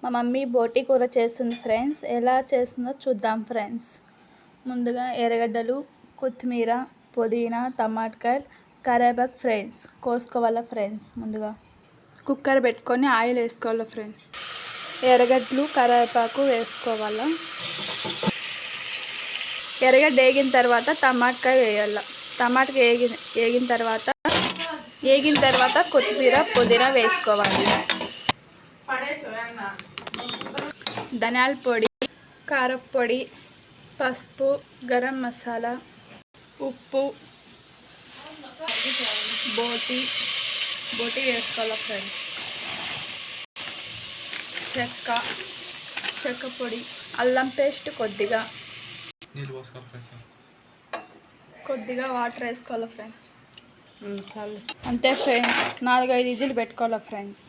మా మమ్మీ బోటి కూర చేస్తుంది ఫ్రెండ్స్. ఎలా చేస్తుందో చూద్దాం ఫ్రెండ్స్. ముందుగా ఎర్రగడ్డలు, కొత్తిమీర, పుదీనా, టమాటాకాయలు, కరివేపాకు ఫ్రెండ్స్ కోసుకోవాలా ఫ్రెండ్స్. ముందుగా కుక్కర్ పెట్టుకొని ఆయిల్ వేసుకోవాలా ఫ్రెండ్స్. ఎర్రగడ్డలు, కరివేపాకు వేసుకోవాలా. ఎర్రగడ్డ వేగిన తర్వాత టమాటాకాయ వేయాల. టమాటాకాయ వేగిన తర్వాత కొత్తిమీర, పుదీనా వేసుకోవాలి. ధనియాల పొడి, కారపొడి, పసుపు, గరం మసాలా, ఉప్పు, బోటి వేసుకోవాలి ఫ్రెండ్స్. చెక్క పొడి, అల్లం పేస్ట్ కొద్దిగా వాటర్ వేసుకోవాలి ఫ్రెండ్స్. అంతే ఫ్రెండ్స్. 4-5 విజిల్ పెట్టుకోవాలి ఫ్రెండ్స్.